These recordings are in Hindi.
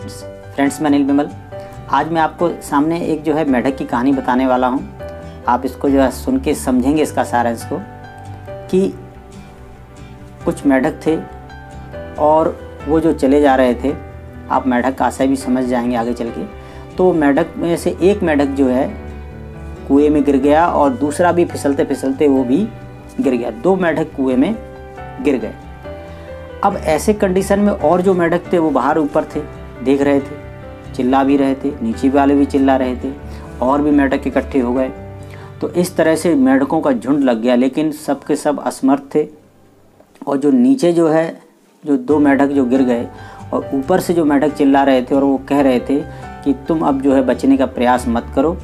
फ्रेंड्स, मैं अनिल विमल। आज मैं आपको सामने एक जो है मेढक की कहानी बताने वाला हूँ। आप इसको जो है सुन के समझेंगे इसका सारांश को कि कुछ मेढक थे और वो जो चले जा रहे थे। आप मेढक का आशय भी समझ जाएंगे आगे चल के। तो मेढक में से एक मेढक जो है कुएं में गिर गया और दूसरा भी फिसलते फिसलते वो भी गिर गया। दो मेढक कुएं में गिर गए। अब ऐसे कंडीशन में और जो मेढक थे वो बाहर ऊपर थे, देख रहे थे, चिल्ला भी रहे थे, नीचे वाले भी चिल्ला रहे थे और भी मेढक इकट्ठे हो गए। तो इस तरह से मेढकों का झुंड लग गया, लेकिन सब के सब असमर्थ थे। और जो नीचे जो है जो दो मेढक जो गिर गए और ऊपर से जो मेढक चिल्ला रहे थे और वो कह रहे थे कि तुम अब जो है बचने का प्रयास मत करो,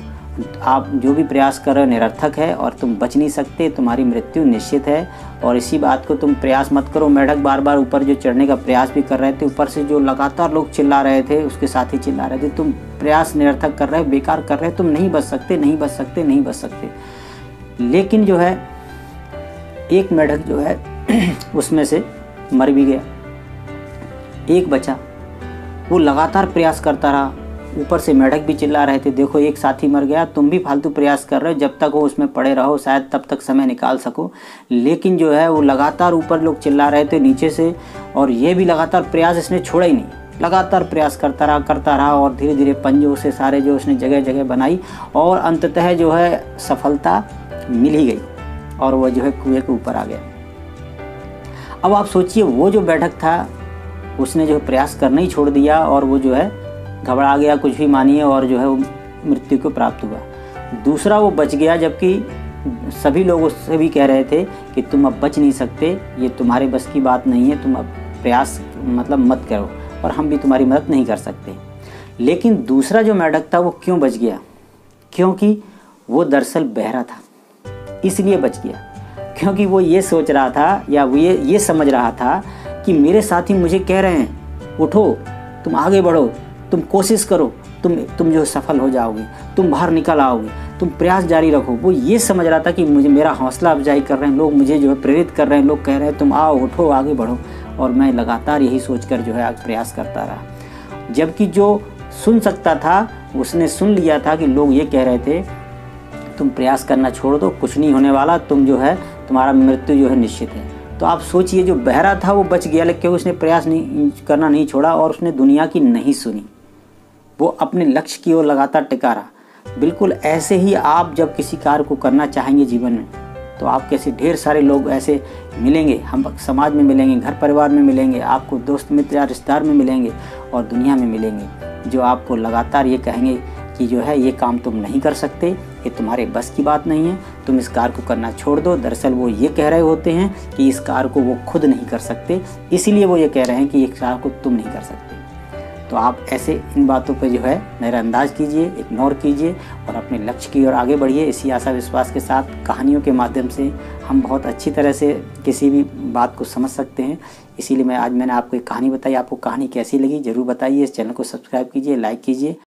आप जो भी प्रयास कर रहे हो निरर्थक है और तुम बच नहीं सकते, तुम्हारी मृत्यु निश्चित है। और इसी बात को तुम प्रयास मत करो। मेढक बार बार ऊपर जो चढ़ने का प्रयास भी कर रहे थे, ऊपर से जो लगातार लोग चिल्ला रहे थे उसके साथ ही चिल्ला रहे थे, तुम प्रयास निरर्थक कर रहे हो, बेकार कर रहे हो, तुम नहीं बच सकते, नहीं बच सकते, नहीं बच सकते। लेकिन जो है एक मेढक जो है उसमें से मर भी गया, एक बचा। वो लगातार प्रयास करता रहा, ऊपर से मेढक भी चिल्ला रहे थे, देखो एक साथी मर गया, तुम भी फालतू प्रयास कर रहे हो, जब तक वो उसमें पड़े रहो शायद तब तक समय निकाल सको। लेकिन जो है वो लगातार ऊपर लोग चिल्ला रहे थे नीचे से, और ये भी लगातार प्रयास इसने छोड़ा ही नहीं, लगातार प्रयास करता रहा और धीरे धीरे पंजों से सारे जो उसने जगह जगह बनाई और अंततः जो है सफलता मिल ही गई और वो जो है कुएं के ऊपर आ गया। अब आप सोचिए, वो जो मेढक था उसने जो प्रयास करना ही छोड़ दिया और वो जो है घबरा गया, कुछ भी मानिए, और जो है वो मृत्यु को प्राप्त हुआ। दूसरा वो बच गया, जबकि सभी लोग उससे भी कह रहे थे कि तुम अब बच नहीं सकते, ये तुम्हारे बस की बात नहीं है, तुम अब प्रयास मत करो और हम भी तुम्हारी मदद नहीं कर सकते। लेकिन दूसरा जो मेढक था वो क्यों बच गया? क्योंकि वो दरअसल बहरा था, इसलिए बच गया। क्योंकि वो ये सोच रहा था या वो ये समझ रहा था कि मेरे साथी मुझे कह रहे हैं उठो, तुम आगे बढ़ो, तुम कोशिश करो, तुम जो सफल हो जाओगे, तुम बाहर निकल आओगे, तुम प्रयास जारी रखो। वो ये समझ रहा था कि मुझे मेरा हौसला अफजाई कर रहे हैं लोग, मुझे जो है प्रेरित कर रहे हैं लोग, कह रहे हैं तुम आओ, उठो, आगे बढ़ो। और मैं लगातार यही सोचकर जो है प्रयास करता रहा। जबकि जो सुन सकता था उसने सुन लिया था कि लोग ये कह रहे थे तुम प्रयास करना छोड़ दो, कुछ नहीं होने वाला, तुम जो है तुम्हारा मृत्यु जो है निश्चित है। तो आप सोचिए, जो बहरा था वो बच गया, लेकिन उसने प्रयास करना नहीं छोड़ा और उसने दुनिया की नहीं सुनी, वो अपने लक्ष्य की ओर लगातार टिका रहा। बिल्कुल ऐसे ही आप जब किसी कार्य को करना चाहेंगे जीवन में, तो आप कैसे ढेर सारे लोग ऐसे मिलेंगे, हम समाज में मिलेंगे, घर परिवार में मिलेंगे, आपको दोस्त मित्र या रिश्तेदार में मिलेंगे और दुनिया में मिलेंगे, जो आपको लगातार ये कहेंगे कि जो है ये काम तुम नहीं कर सकते, ये तुम्हारे बस की बात नहीं है, तुम इस कार्य को करना छोड़ दो। दरअसल वो ये कह रहे होते हैं कि इस कार्य को वो खुद नहीं कर सकते, इसीलिए वो ये कह रहे हैं कि इस कार्य को तुम नहीं कर सकते। तो आप ऐसे इन बातों पे जो है नज़रअंदाज कीजिए, इग्नोर कीजिए और अपने लक्ष्य की ओर आगे बढ़िए। इसी आशा विश्वास के साथ कहानियों के माध्यम से हम बहुत अच्छी तरह से किसी भी बात को समझ सकते हैं। इसीलिए मैंने आपको एक कहानी बताई। आपको कहानी कैसी लगी ज़रूर बताइए। इस चैनल को सब्सक्राइब कीजिए, लाइक कीजिए।